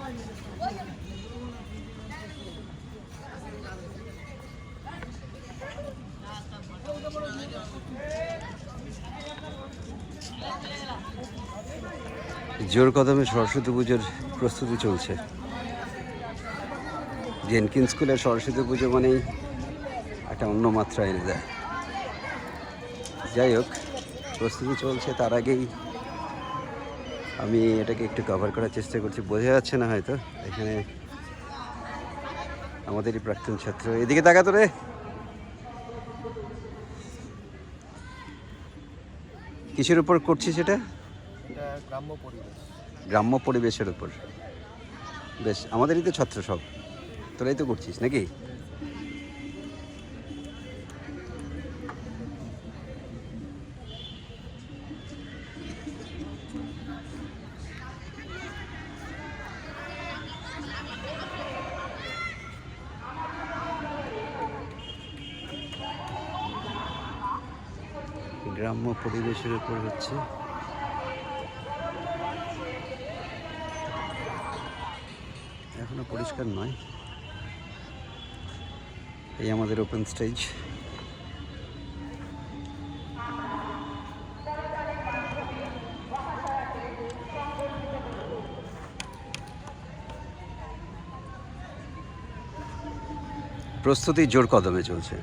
জোর কদমে সরস্বতী পুজোর প্রস্তুতি চলছে। জেনকিন্স স্কুলের সরস্বতী পুজো মানেই একটা অন্য মাত্রা এনে দেয়। যাই হোক, প্রস্তুতি চলছে, তার আগেই আমি এটাকে একটু কভার করার চেষ্টা করছি। বোঝা যাচ্ছে না হয়তো, এখানে আমাদেরই প্রাক্তন ছাত্র। এদিকে তাকা তো রে। কিসের উপর করছি সেটা? গ্রাম্য পরিবেশ। গ্রাম্য পরিবেশের উপর। বেশ, আমাদেরই তো ছাত্র সব, তোরাই তো করছিস নাকি? গ্রাম্য পরিবেশের উপর হচ্ছে। এখনো পরিষ্কার নয়। এই আমাদের ওপেন স্টেজ। প্রস্তুতি জোর কদমে চলছে।